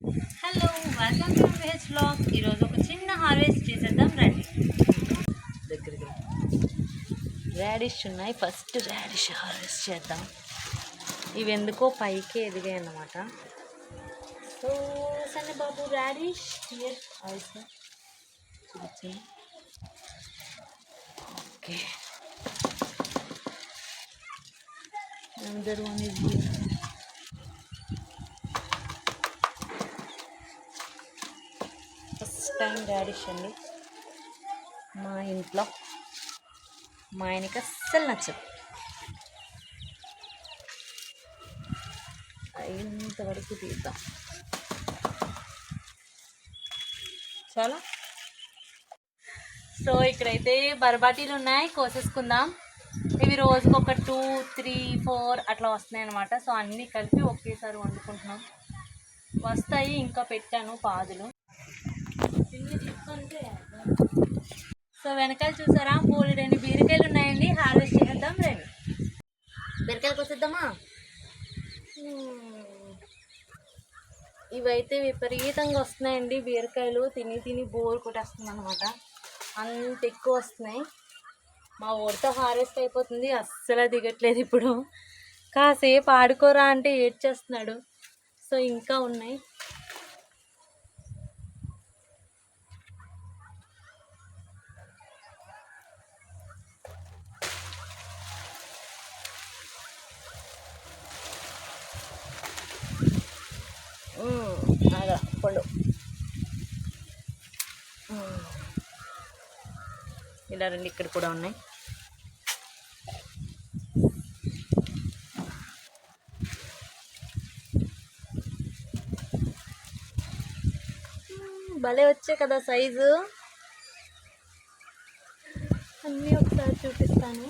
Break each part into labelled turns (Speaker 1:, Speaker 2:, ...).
Speaker 1: Hello, welcome to VH vlog. ఈరోజు ఒక చిన్న హార్వెస్ట్ చేసేద్దాం రండి. దగ్గరికి రాడిష్ ఉన్నాయి. ఫస్ట్ రాడిష్ హార్వెస్ట్ చేద్దాం. ఇవి ఎందుకో పైకి ఎదిగాయి అన్నమాట. సో సన్నబాబు రాడిష్ హియర్ ఆల్సో చూపించండి. Okay, another one is here. First time radish అండి మా ఇంట్లో. మా ఆయనకి అస్సలు నచ్చదు. ఇంతవరకు తీద్దాం. చాలా. సో ఇక్కడైతే బరబాటీలు ఉన్నాయి, కోసేసుకుందాం. ఇవి రోజుకి ఒక 2, 3, 4 అట్లా వస్తున్నాయి అన్నమాట. సో అన్నీ కలిపి ఒకేసారి వండుకుంటున్నాం. వస్తాయి, ఇంకా పెట్టాను పాదులు. సో వెనకాల చూసారా, బోలెడని బీరకాయలు ఉన్నాయండి. హార్వెస్ట్ చేద్దాం రండి. బీరకాయలు కోసేద్దామా? ఇవైతే విపరీతంగా వస్తున్నాయండి బీరకాయలు. తిని తిని బోర్ కొట్టేస్తుంది అనమాట, అంత ఎక్కువ వస్తున్నాయి. మా ఊరితో హార్వెస్ట్ అయిపోతుంది, అస్సలు దిగట్లేదు. ఇప్పుడు కాసేపు ఆడుకోరా అంటే ఏడ్చేస్తున్నాడు. సో ఇంకా ఉన్నాయి. పండు ఇలా రండి, ఇక్కడ కూడా ఉన్నాయి. భలే వచ్చాయి కదా సైజు. అన్నీ ఒకసారి చూపిస్తాను.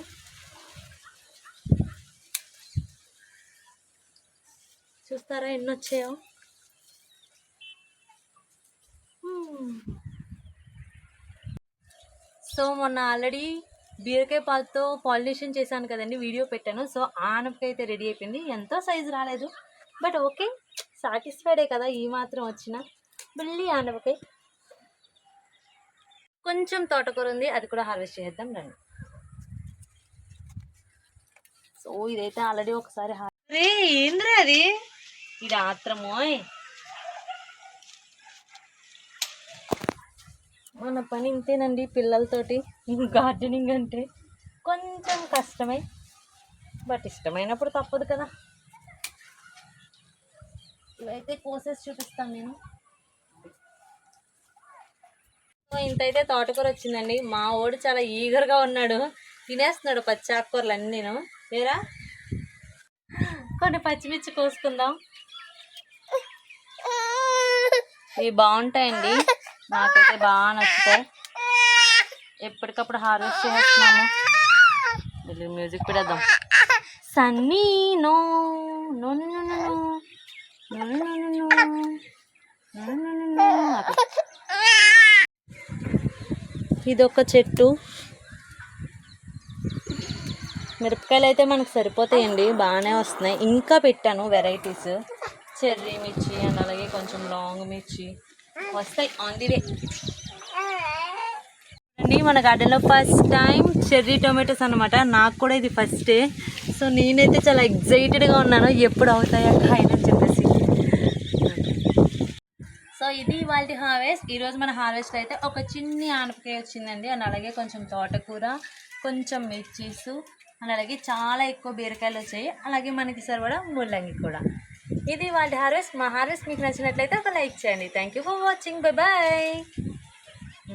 Speaker 1: చూస్తారా ఎన్ని వచ్చాయో? సో మొన్న ఆల్రెడీ బీరకాయ పాలతో పాలినేషన్ చేశాను కదండి, వీడియో పెట్టాను. సో ఆనపకాయ అయితే రెడీ అయిపోయింది. ఎంతో సైజు రాలేదు, బట్ ఓకే, సాటిస్ఫైడే కదా ఈ మాత్రం వచ్చిన. మళ్ళీ ఆనపకాయ, కొంచెం తోటకూర ఉంది, అది కూడా హార్వెస్ట్ చేద్దాం రండి. సో ఇదైతే ఆల్రెడీ ఒకసారి ఏంద్రా అది, ఇది ఆత్రమో. మన పని ఇంతేనండి పిల్లలతోటి. గార్డెనింగ్ అంటే కొంచెం కష్టమే, బట్ ఇష్టమైనప్పుడు తప్పదు కదా. ఇవైతే కోసేసి చూపిస్తాను నేను. ఇంతైతే తోటకూర వచ్చిందండి. మా వాడు చాలా ఈగర్గా ఉన్నాడు, తినేస్తున్నాడు పచ్చి ఆకుకూరలు అన్నీను. లేరా, కొన్ని పచ్చిమిర్చి కోసుకుందాం. ఇవి బాగుంటాయండి, నాకైతే బాగా నచ్చుతాయి. ఎప్పటికప్పుడు హార్వెస్ట్ చేస్తున్నాము. మ్యూజిక్ పెడదాం. Sunny no no no no no no no. ఇదొక చెట్టు. మిరపకాయలు అయితే మనకు సరిపోతాయండి, బాగానే వస్తున్నాయి. ఇంకా పెట్టాను వెరైటీస్, చెర్రీ మిర్చి అండ్ అలాగే కొంచెం లాంగ్ మిర్చి వస్తాయి ఆన్ ది వే అండి. మన గార్డెన్లో ఫస్ట్ టైం చెర్రీ టొమాటోస్ అనమాట. నాకు కూడా ఇది ఫస్టే. సో నేనైతే చాలా ఎగ్జైటెడ్గా ఉన్నాను, ఎప్పుడు అవుతాయా కాయలని చెప్పేసి. సో ఇది ఇవాళ హార్వెస్ట్. ఈరోజు మన హార్వెస్ట్ అయితే ఒక చిన్ని ఆనపకాయ వచ్చిందండి, అండ్ అలాగే కొంచెం తోటకూర, కొంచెం మిర్చీసు, అండ్ అలాగే చాలా ఎక్కువ బీరకాయలు వచ్చాయి, అలాగే మనకి సరిపడా ముల్లంగి కూడా. ఇది వాళ్ళ హార్వెస్ట్. మా హార్వెస్ట్ మీకు నచ్చినట్లయితే ఒక లైక్ చేయండి. Thank you for watching. Bye bye.